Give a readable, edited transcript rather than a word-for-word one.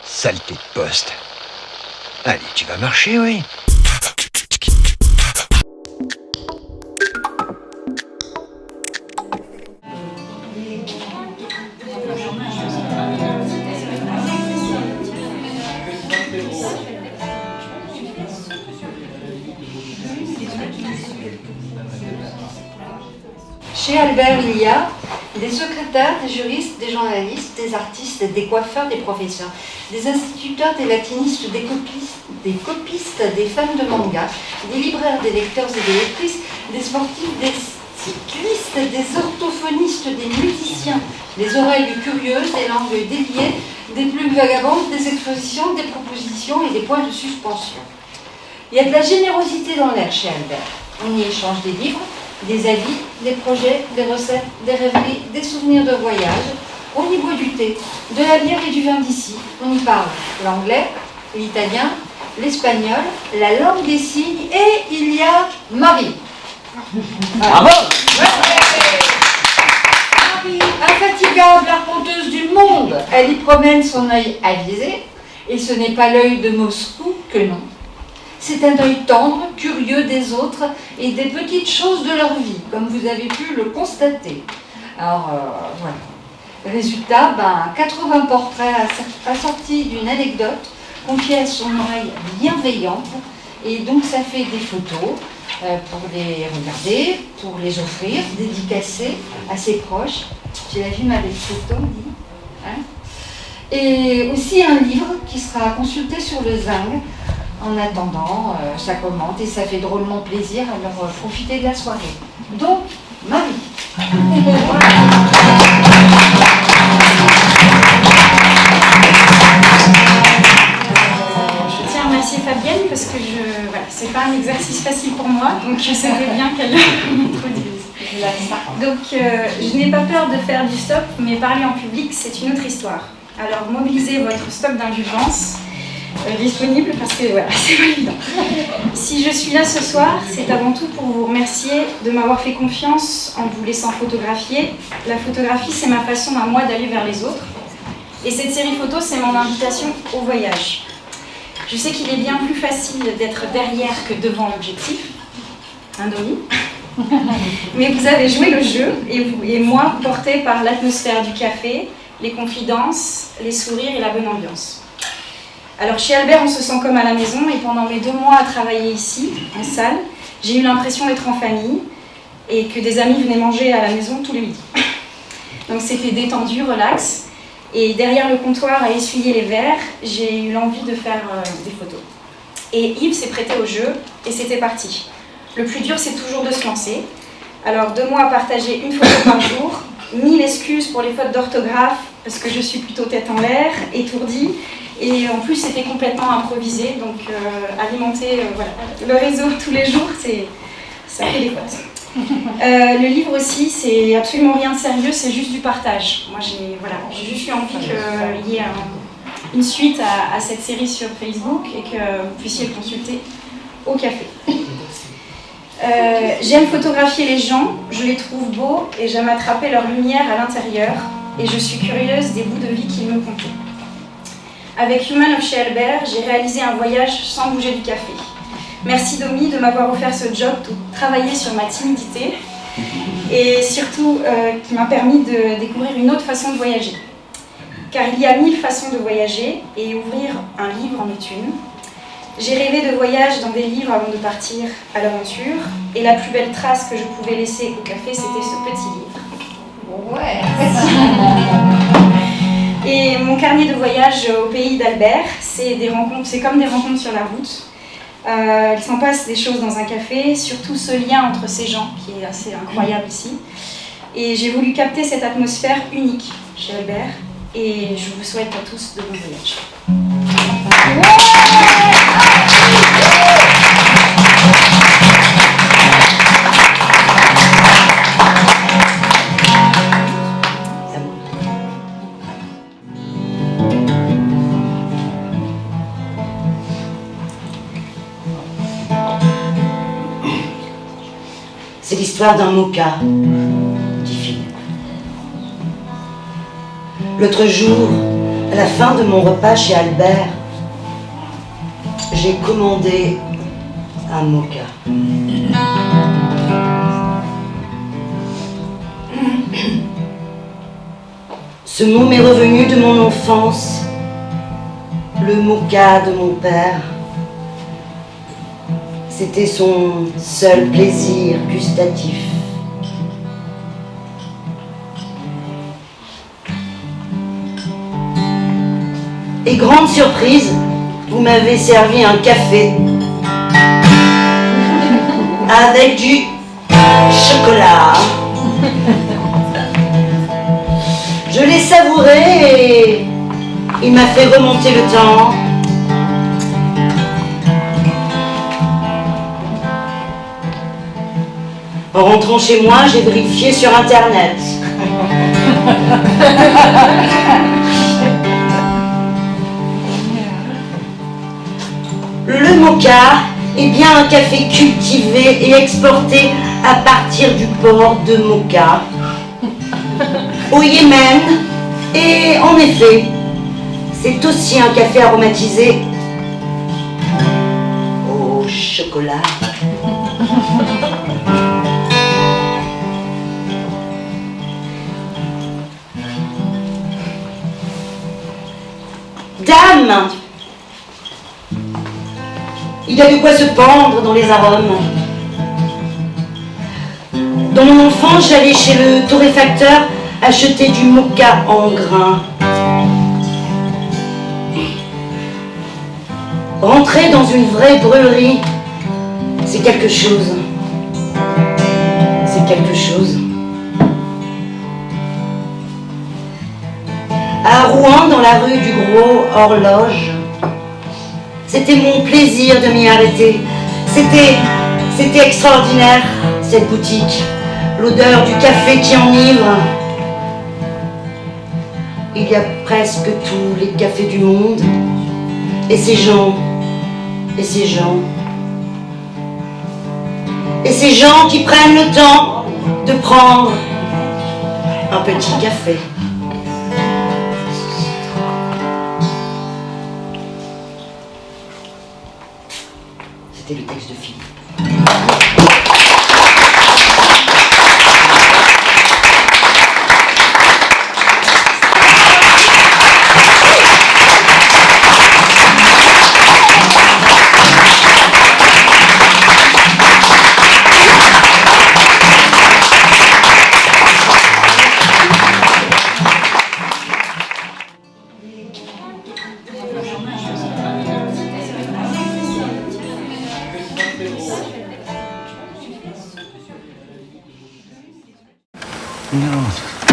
Saleté de poste. Allez, tu vas marcher, oui. Chez Albert, il y a des secrétaires, des juristes, des journalistes, des artistes, des coiffeurs, des professeurs, des instituteurs, des latinistes, des copistes, des fans de manga, des libraires, des lecteurs et des lectrices, des sportifs, des cyclistes, des orthophonistes, des musiciens, des oreilles curieuses, des langues déliées, des plumes vagabondes, des expositions, des propositions et des points de suspension. Il y a de la générosité dans l'air chez Albert. On y échange des livres, des avis, des projets, des recettes, des rêveries, des souvenirs de voyage. On y boit du thé, de la bière et du vin d'ici. On y parle l'anglais, l'italien, l'espagnol, la langue des signes et il y a Marie. Bravo! Marie, infatigable arpenteuse du monde. Elle y promène son œil avisé et ce n'est pas l'œil de Moscou que non. C'est un œil tendre, curieux des autres et des petites choses de leur vie, comme vous avez pu le constater. Alors, voilà. Résultat, 80 portraits assortis d'une anecdote confiée à son oreille bienveillante. Et donc, ça fait des photos pour les regarder, pour les offrir, dédicacées à ses proches. J'ai la vue avec photo, dit. Hein, et aussi un livre qui sera consulté sur le Zing. En attendant, ça commente et ça fait drôlement plaisir, alors profitez de la soirée. Donc, Marie. Je tiens à remercier Fabienne parce que c'est pas un exercice facile pour moi, donc je savais bien qu'elle m'introduise. Donc, je n'ai pas peur de faire du stop, mais parler en public, c'est une autre histoire. Alors, mobilisez votre stock d'indulgence. Disponible parce que voilà, c'est pas évident. Si je suis là ce soir, c'est avant tout pour vous remercier de m'avoir fait confiance en vous laissant photographier. La photographie, c'est ma façon à moi d'aller vers les autres. Et cette série photo, c'est mon invitation au voyage. Je sais qu'il est bien plus facile d'être derrière que devant l'objectif. Hein, Domi ? Mais vous avez joué le jeu et moi, porté par l'atmosphère du café, les confidences, les sourires et la bonne ambiance. Alors chez Albert, on se sent comme à la maison et pendant mes 2 mois à travailler ici, en salle, j'ai eu l'impression d'être en famille et que des amis venaient manger à la maison tous les midis. Donc c'était détendu, relax. Et derrière le comptoir à essuyer les verres, j'ai eu l'envie de faire des photos. Et Yves s'est prêté au jeu et c'était parti. Le plus dur, c'est toujours de se lancer. Alors 2 mois à partager une photo par jour, 1000 excuses pour les fautes d'orthographe parce que je suis plutôt tête en l'air, étourdie. Et en plus, c'était complètement improvisé, donc alimenter le réseau tous les jours, ça fait des fautes. Le livre aussi, c'est absolument rien de sérieux, c'est juste du partage. Moi, j'ai juste eu envie qu'il y ait une suite à cette série sur Facebook et que vous puissiez le consulter au café. J'aime photographier les gens, je les trouve beaux et j'aime attraper leur lumière à l'intérieur et je suis curieuse des bouts de vie qu'ils me contaient. Avec Human of chez Albert, j'ai réalisé un voyage sans bouger du café. Merci Domi de m'avoir offert ce job pour travailler sur ma timidité et surtout qui m'a permis de découvrir une autre façon de voyager. Car il y a 1000 façons de voyager et ouvrir un livre en est une. J'ai rêvé de voyage dans des livres avant de partir à l'aventure et la plus belle trace que je pouvais laisser au café, c'était ce petit livre. Ouais. Et mon carnet de voyage au pays d'Albert, c'est comme des rencontres sur la route. Il s'en passe des choses dans un café, surtout ce lien entre ces gens qui est assez incroyable ici. Et j'ai voulu capter cette atmosphère unique chez Albert et je vous souhaite à tous de bons voyages. C'est l'histoire d'un moka, dit Philippe. L'autre jour, À la fin de mon repas chez Albert, j'ai commandé un mocha. Ce mot m'est revenu de mon enfance, le mocha de mon père. C'était son seul plaisir gustatif. Et grande surprise, vous m'avez servi un café avec du chocolat. Je l'ai savouré et il m'a fait remonter le temps. En rentrant chez moi, j'ai vérifié sur Internet. Le mocha est bien un café cultivé et exporté à partir du port de Mocha, au Yémen. Et en effet, c'est aussi un café aromatisé au chocolat. Dame, il y a de quoi se pendre dans les arômes. Dans mon enfance, j'allais chez le torréfacteur acheter du mocha en grains. Rentrer dans une vraie brûlerie, c'est quelque chose. C'est quelque chose. À Rouen, dans la rue du Gros Horloge, c'était mon plaisir de m'y arrêter. C'était extraordinaire, cette boutique. L'odeur du café qui enivre. Il y a presque tous les cafés du monde. Et ces gens, et ces gens, et ces gens qui prennent le temps de prendre un petit café. C'était le texte de Philippe. Non.